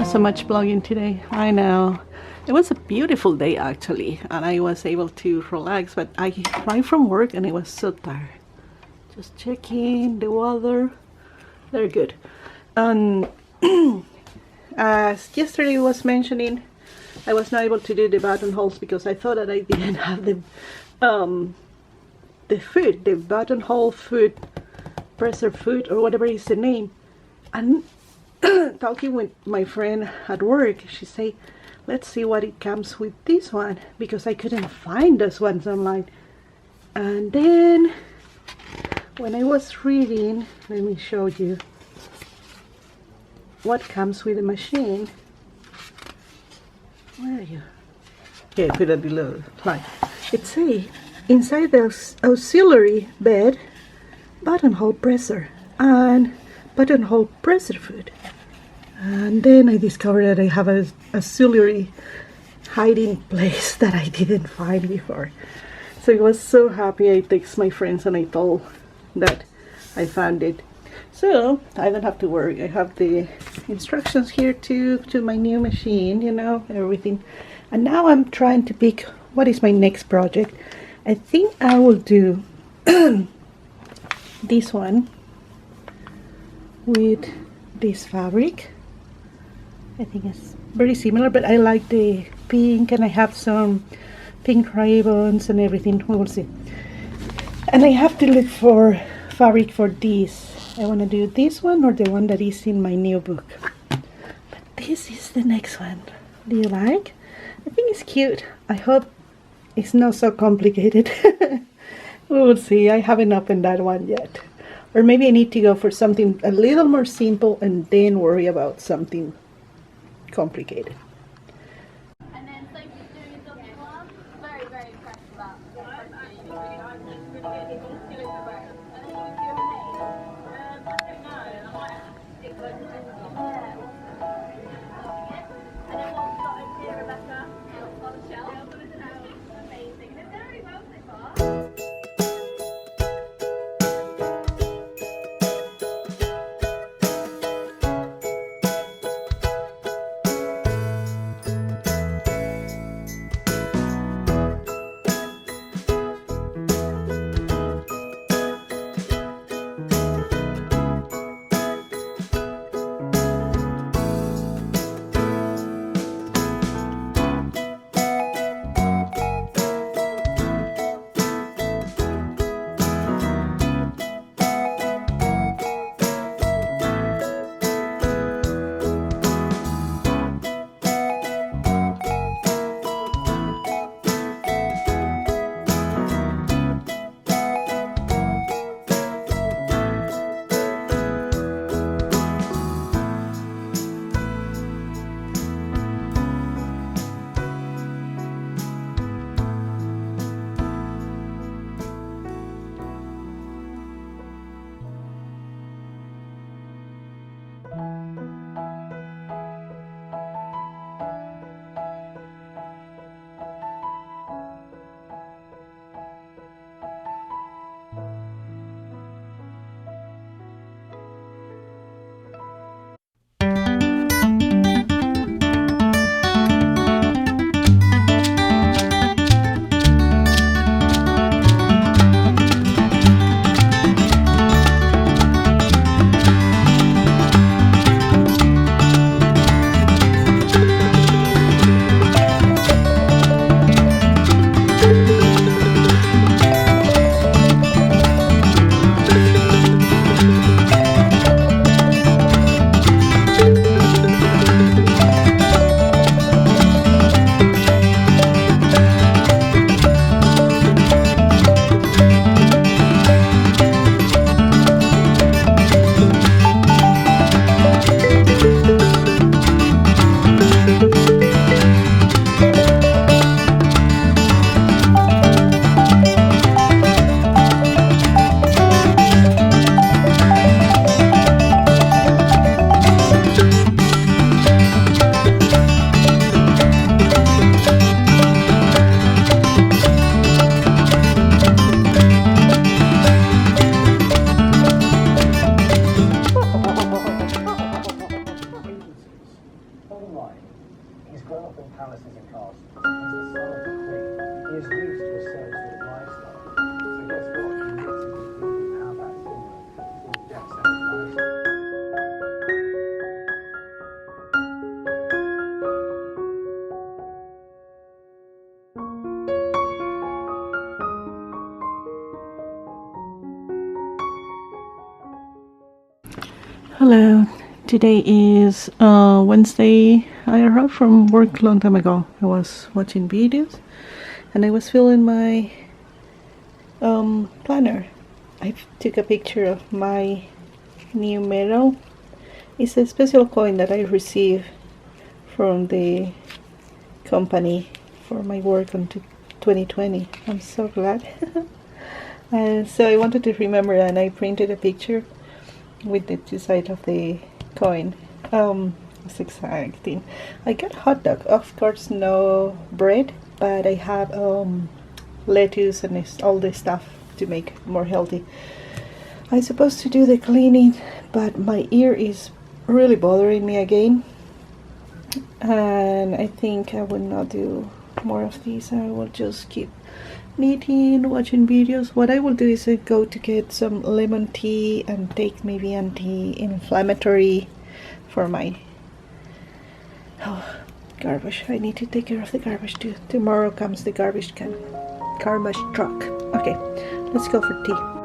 Not so much vlogging today. I know. It was a beautiful day actually, and I was able to relax, but I arrived from work and I was so tired. Just checking the weather. They're good. And as yesterday was mentioning, I was not able to do the buttonholes because I thought that I didn't have the foot, the buttonhole foot, presser foot, or whatever is the name. And talking with my friend at work, she said, let's see what it comes with this one, because I couldn't find those ones online. And then when I was reading, let me show you what comes with the machine. Where are you? Okay, put it below. Like it says inside the auxiliary bed, buttonhole presser and buttonhole presser foot. And then I discovered that I have a auxiliary hiding place that I didn't find before. So I was so happy. I text my friends and I told that I found it. So I don't have to worry. I have the instructions here to my new machine, you know, everything. And now I'm trying to pick what is my next project. I think I will do this one with this fabric. I think it's very similar, but I like the pink, and I have some pink ribbons and everything. We will see. And I have to look for fabric for this. I want to do this one or the one that is in my new book. But this is the next one. Do you like? I think it's cute. I hope it's not so complicated. We will see. I haven't opened that one yet. Or maybe I need to go for something a little more simple and then worry about something complicated. And then Sophie's doing a double one. Very, very impressed with that. And then what we've got over here, Rebecca, on the shelf. Amazing. They're very well so far. in mind. He's grown up in palaces and castles. He's the son of the queen. He is used to a certain sort of lifestyle. So guess what? He needs to be thinking how that's similar to Jack's lifestyle. Hello, today is Wednesday. I arrived from work a long time ago. I was watching videos and I was filling my planner. I took a picture of my new medal. It's a special coin that I received from the company for my work on 2020. I'm so glad. And so I wanted to remember, and I printed a picture with the two sides of the coin. It's exciting. I got hot dog, of course no bread, but I have lettuce and all the stuff to make more healthy. I'm supposed to do the cleaning, but my ear is really bothering me again, and I think I will not do more of these. I will just keep knitting, watching videos. What I will do is go to get some lemon tea and take maybe anti-inflammatory for my garbage. I need to take care of the garbage too. Tomorrow comes the garbage truck. Okay, let's go for tea.